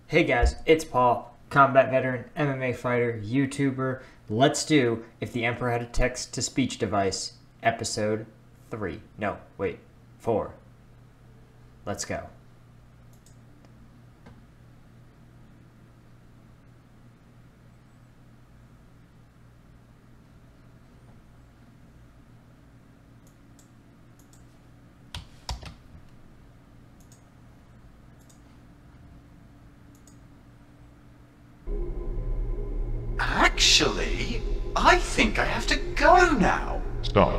Hey guys, it's Paul, combat veteran, MMA fighter, YouTuber. Let's do If the Emperor Had a Text-to-Speech Device, Episode 3. No, wait, 4. Let's go. Actually, I think I have to go now. Stop.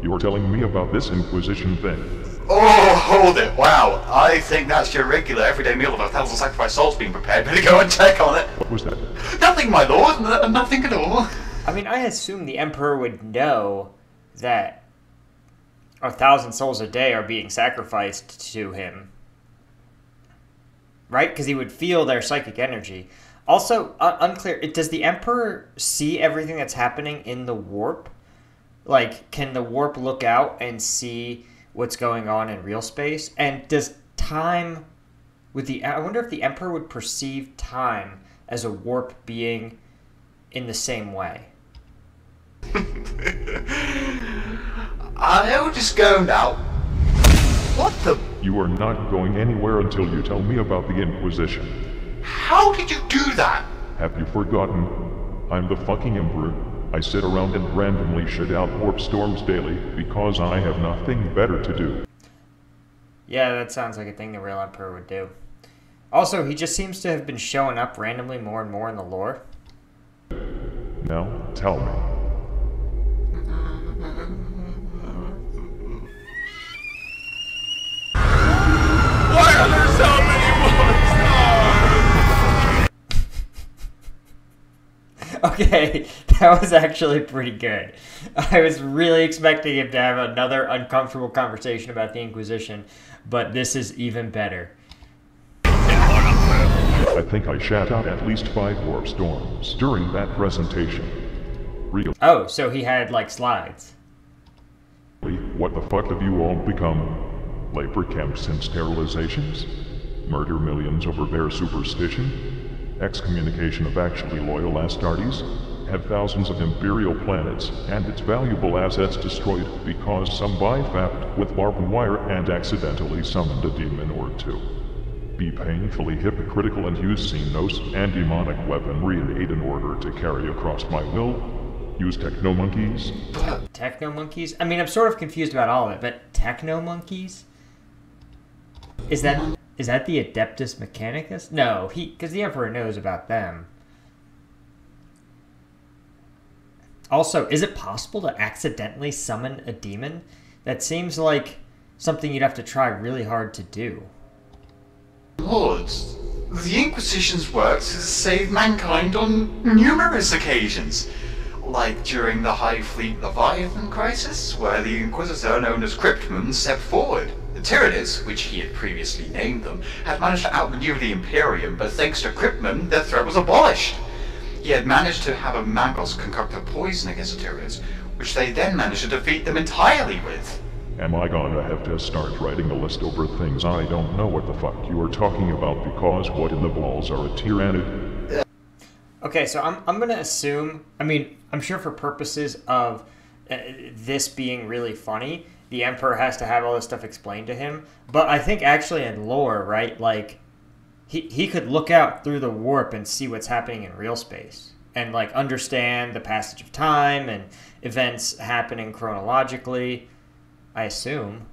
You were telling me about this Inquisition thing. Oh, hold it. Wow, I think that's your regular everyday meal of 1,000 sacrificed souls being prepared. Better go and check on it. What was that? Nothing, my lord. Nothing at all. I mean, I assume the Emperor would know that 1,000 souls a day are being sacrificed to him. Right? Because he would feel their psychic energy. Also, unclear, does the Emperor see everything that's happening in the warp? Like, can the warp look out and see what's going on in real space? And does time I wonder if the Emperor would perceive time as a warp being in the same way. I'll just go now. What the? You are not going anywhere until you tell me about the Inquisition. How did you do that? Have you forgotten? I'm the fucking Emperor. I sit around and randomly shit out warp storms daily because I have nothing better to do. Yeah, that sounds like a thing the real Emperor would do. Also, he just seems to have been showing up randomly more and more in the lore. Now, tell me. Why are there so many Okay, that was actually pretty good. I was really expecting him to have another uncomfortable conversation about the Inquisition, but this is even better. I think I shat out at least 5 warp storms during that presentation. Really? Oh, so he had, like, slides. What the fuck have you all become? Labor camps and sterilizations? Murder millions over bare superstition? Excommunication of actually loyal Astartes? Have thousands of imperial planets and its valuable assets destroyed because some byfapped with barbed wire and accidentally summoned a demon or two. Be painfully hypocritical and use Xenos and demonic weaponry in aid in order to carry across my will. Use techno-monkeys. Techno-monkeys? I mean, I'm sort of confused about all of it, but techno-monkeys? Is that the Adeptus Mechanicus? No, because the Emperor knows about them. Also, is it possible to accidentally summon a demon? That seems like something you'd have to try really hard to do. Lords, the Inquisition's work has saved mankind on numerous occasions. Like during the High Fleet Leviathan crisis, where the Inquisitor known as Cryptman stepped forward. The Tyranids, which he had previously named them, had managed to outmaneuver the Imperium, but thanks to Cryptman, their threat was abolished. He had managed to have a Magos concoct a poison against the Tyranids, which they then managed to defeat them entirely with. Am I gonna have to start writing a list over things I don't know what the fuck you are talking about because what in the balls are a Tyrannid? Okay, so I'm going to assume, I mean, I'm sure for purposes of this being really funny, the Emperor has to have all this stuff explained to him. But I think actually in lore, right, like, he could look out through the warp and see what's happening in real space. And, like, understand the passage of time and events happening chronologically, I assume.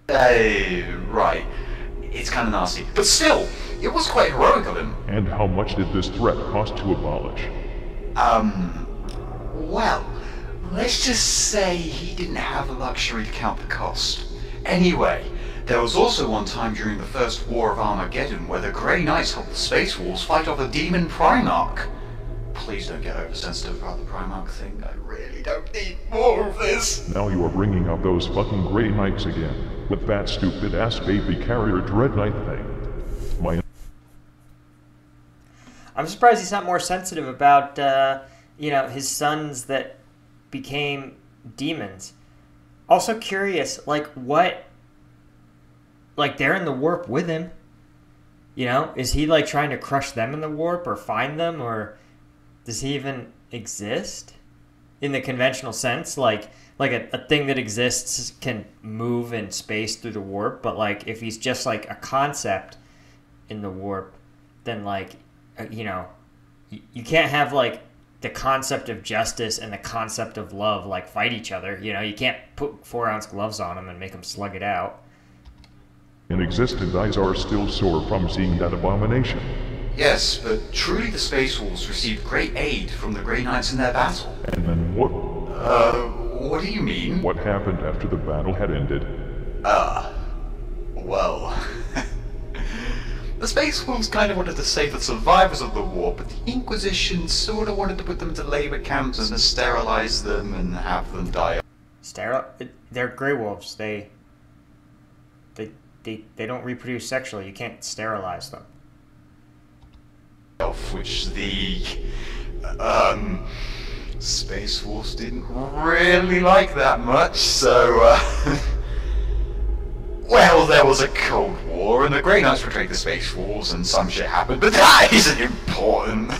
Right. It's kind of nasty. But still, it was quite heroic of him. And how much did this threat cost to abolish? Well, let's just say he didn't have the luxury to count the cost. Anyway, there was also one time during the First War of Armageddon where the Grey Knights helped the Space Wolves fight off a demon Primarch. Please don't get oversensitive about the Primarch thing. I really don't need more of this. Now you are bringing up those fucking Grey Knights again, with that stupid-ass baby carrier Dread Knight thing. I'm surprised he's not more sensitive about, his sons that became demons. Also curious, like, what... Like, they're in the warp with him. You know, is he like trying to crush them in the warp or find them, or does he even exist in the conventional sense? Like a thing that exists can move in space through the warp, but like if he's just like a concept in the warp, then like you know, you can't have like the concept of justice and the concept of love like fight each other. You know, you can't put 4-ounce gloves on them and make them slug it out. Inexistent eyes are still sore from seeing that abomination. Yes, but truly the Space Wolves received great aid from the Grey Knights in their battle. And then what? What do you mean? What happened after the battle had ended? Well... the Space Wolves kind of wanted to save the survivors of the war, but the Inquisition sort of wanted to put them into labor camps and sterilize them and have them die. They're Grey Wolves. They don't reproduce sexually. You can't sterilize them. Which the Space Wolves didn't really like that much, so well, there was a Cold War and the Grey Knights betrayed the Space Wolves and some shit happened, but that isn't important.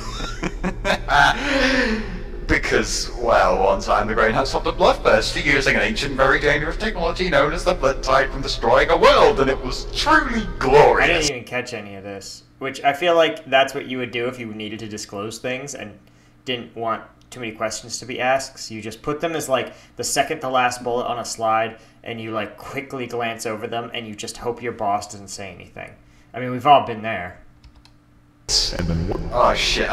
Because, well, one time the Grey Knights stopped a bloodthirst using an ancient, very dangerous technology known as the Blood Tide from destroying a world, and it was truly glorious. I didn't even catch any of this, which I feel like that's what you would do if you needed to disclose things and didn't want too many questions to be asked. So you just put them as like the second to last bullet on a slide, and you like quickly glance over them, and you just hope your boss doesn't say anything. I mean, we've all been there. And then what? Oh shit,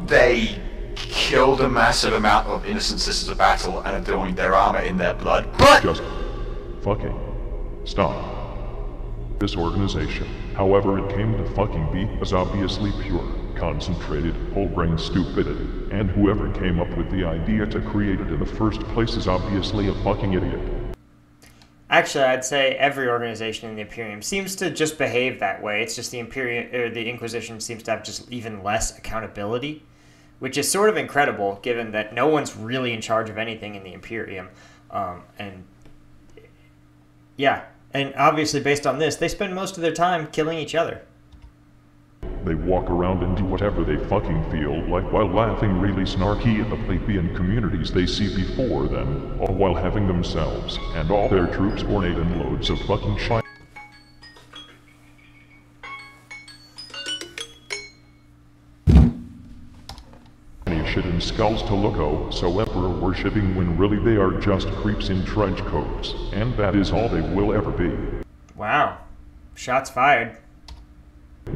they killed a massive amount of innocent sisters of battle and adorned their armor in their blood, but... Just fucking stop. This organization, however it came to fucking be, was obviously pure, concentrated, whole-brain stupidity, and whoever came up with the idea to create it in the first place is obviously a fucking idiot. Actually, I'd say every organization in the Imperium seems to just behave that way. It's just the Imperium, or the Inquisition seems to have just even less accountability, which is sort of incredible, given that no one's really in charge of anything in the Imperium. And yeah, and obviously based on this, they spend most of their time killing each other. They walk around and do whatever they fucking feel like while laughing really snarky at the plebeian communities they see before them, all while having themselves and all their troops ornate in loads of fucking shit. Shit and skulls to look so emperor worshipping when really they are just creeps in trench coats, and that is all they will ever be. Wow. Shots fired.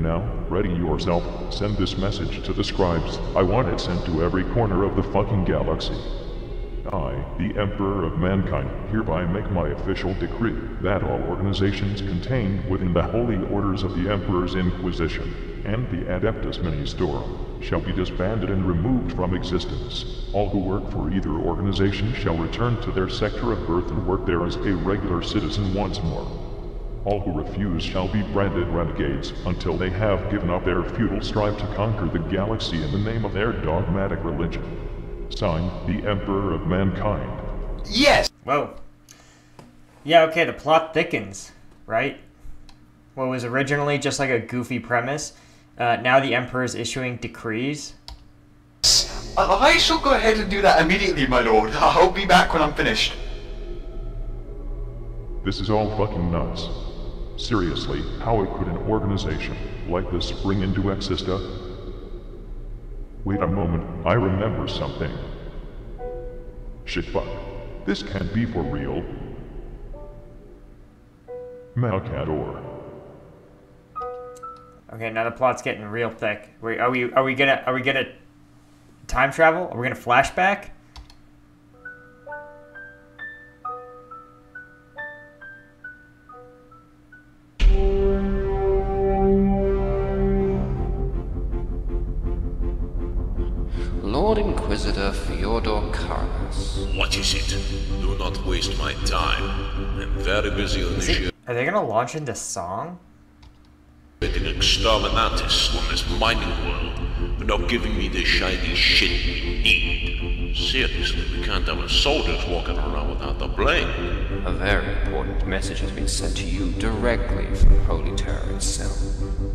Now, ready yourself, send this message to the scribes. I want it sent to every corner of the fucking galaxy. I, the Emperor of Mankind, hereby make my official decree that all organizations contained within the holy orders of the Emperor's Inquisition and the Adeptus Ministorum shall be disbanded and removed from existence. All who work for either organization shall return to their sector of birth and work there as a regular citizen once more. All who refuse shall be branded renegades until they have given up their futile strive to conquer the galaxy in the name of their dogmatic religion. Signed, the Emperor of Mankind. Yes! Whoa. Yeah, okay, the plot thickens, right? What was originally just like a goofy premise, now the Emperor is issuing decrees. I shall go ahead and do that immediately, my lord. I'll be back when I'm finished. This is all fucking nuts. Seriously, how could an organization like this spring into Exista? Wait a moment, I remember something. Shit fuck. This can't be for real. Malcador. Okay, now the plot's getting real thick. Are we gonna time travel? Are we gonna flashback? Lord Inquisitor Fyodor Karnas. What is it? Do not waste my time. I'm very busy on this. Are they gonna launch into song? Exterminatus on this mining world for not giving me the shiny shit we need. Seriously, we can't have our soldiers walking around without the bling. A very important message has been sent to you directly from Holy Terror itself.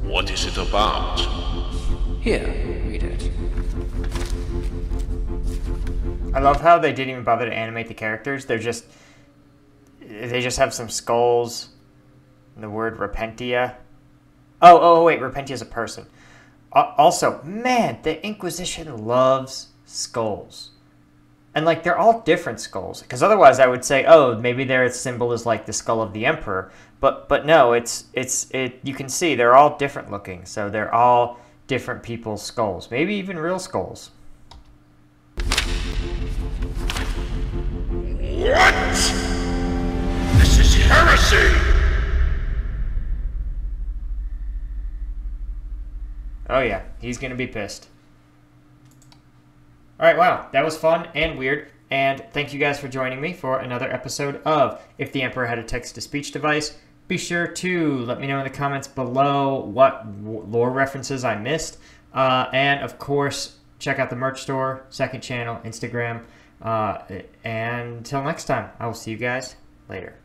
What is it about? Here, read it. I love how they didn't even bother to animate the characters. They just have some skulls. And the word Repentia. Oh, wait, Repentia is a person. Also, man, the Inquisition loves skulls. And, like, they're all different skulls. Because otherwise I would say, oh, maybe their symbol is like the skull of the Emperor. But no, you can see they're all different looking. So they're all different people's skulls. Maybe even real skulls. What? This is heresy! Oh yeah, he's gonna be pissed. Alright, wow, that was fun and weird. And thank you guys for joining me for another episode of If the Emperor Had a Text-to-Speech Device. Be sure to let me know in the comments below what lore references I missed. And of course, check out the merch store, second channel, Instagram. And until next time, I will see you guys later.